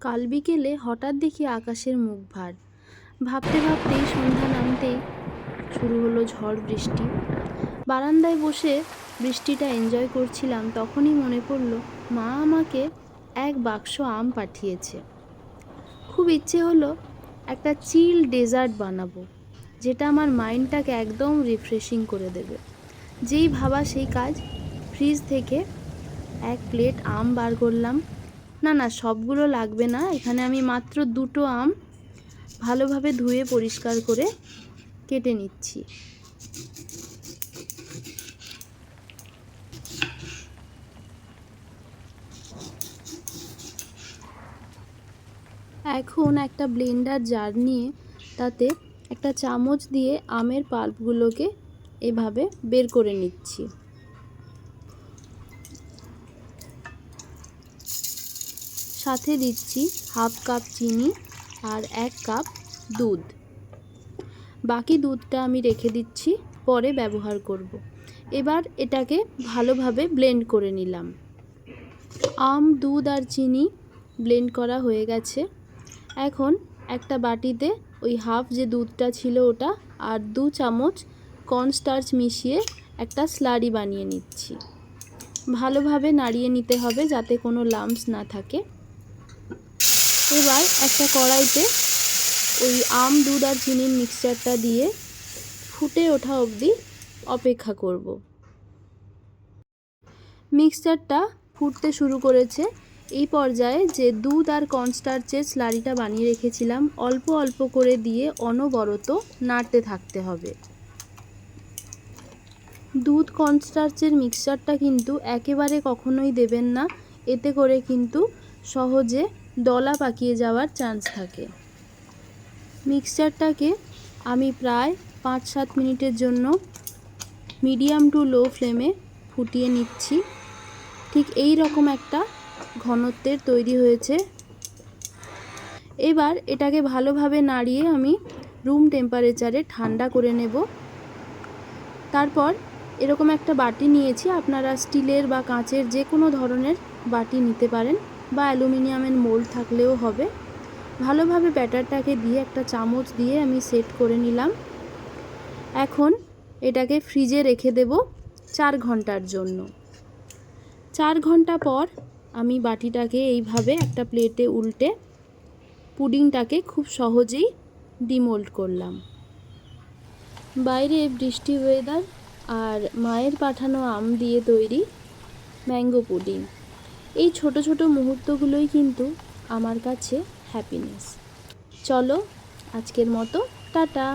কাল বিকেলে হঠাৎ দেখি আকাশের মুখ ভার। ভাবতে ভাবতেই সন্ধ্যা নামতেই শুরু হলো ঝড় বৃষ্টি। বারান্দায় বসে বৃষ্টিটা এনজয় করছিলাম, তখনই মনে পড়ল মা আমাকে এক বাক্স আম পাঠিয়েছে। খুব ইচ্ছে হলো একটা চিল ডেজার্ট বানাবো, যেটা আমার মাইন্ডটাকে একদম রিফ্রেশিং করে দেবে। যেই ভাবা সেই কাজ, ফ্রিজ থেকে এক প্লেট আম বার করলাম। না সবগুলো লাগবে না, এখানে আমি মাত্র দুটো আম ভালোভাবে ধুয়ে পরিষ্কার করে কেটে নিচ্ছি। এখন একটা ব্লেন্ডার জার নিয়ে তাতে একটা চামচ দিয়ে আমের পাল্পগুলোকে এভাবে বের করে নিচ্ছি। সাথে দিচ্ছি হাফ কাপ চিনি আর 1 কাপ দুধ। বাকি দুধটা আমি রেখে দিচ্ছি, পরে ব্যবহার করব। এবার এটাকে ভালোভাবে ব্লেন্ড করে নিলাম। আম, দুধ আর চিনি ব্লেন্ড করা হয়ে গেছে। এখন একটা বাটিতে ওই হাফ যে দুধটা ছিল ওটা আর 2 চামচ কর্নস্টার্চ মিশিয়ে একটা স্লারি বানিয়ে নিচ্ছি। ভালোভাবে নাড়িয়ে নিতে হবে যাতে কোনো লাম্পস না থাকে। এবার একটা কড়াইতে ওই আম, দুধ আর চিনির মিক্সচারটা দিয়ে ফুটে ওঠা অবধি অপেক্ষা করব। মিক্সচারটা ফুটতে শুরু করেছে। এই পর্যায়ে যে দুধ আর কর্নস্টার্চের স্লারিটা বানিয়ে রেখেছিলাম অল্প অল্প করে দিয়ে অনবরত নাড়তে থাকতে হবে। দুধ কর্নস্টার্চের মিক্সচারটা কিন্তু একেবারে কখনোই দেবেন না, এতে করে কিন্তু সহজে দলা পাকিয়ে যাওয়ার চান্স থাকে। মিক্সচারটাকে আমি প্রায় 5-7 মিনিটের জন্য মিডিয়াম টু লো ফ্লেমে ফুটিয়ে নিচ্ছি। ঠিক এই রকম একটা ঘনত্বের তৈরি হয়েছে। এবার এটাকে ভালোভাবে নাড়িয়ে আমি রুম টেম্পারেচারে ঠান্ডা করে নেব। তারপর এরকম একটা বাটি নিয়েছি, আপনারা স্টিলের বা কাঁচের যে কোনো ধরনের বাটি নিতে পারেন, বা অ্যালুমিনিয়ামের মোল্ড থাকলেও হবে। ভালোভাবে ব্যাটারটাকে দিয়ে একটা চামচ দিয়ে আমি সেট করে নিলাম। এখন এটাকে ফ্রিজে রেখে দেব 4 ঘন্টার জন্য। 4 ঘন্টা পর আমি বাটিটাকে এইভাবে একটা প্লেটে উল্টে পুডিংটাকে খুব সহজেই ডিমোল্ড করলাম। বাইরে বৃষ্টি ওয়েদার আর মায়ের পাঠানো আম দিয়ে তৈরি ম্যাঙ্গো পুডিং। এই ছোট ছোট মুহূর্তগুলোই কিন্তু আমার কাছে হ্যাপিনেস। চলো আজকের মতো টাটা।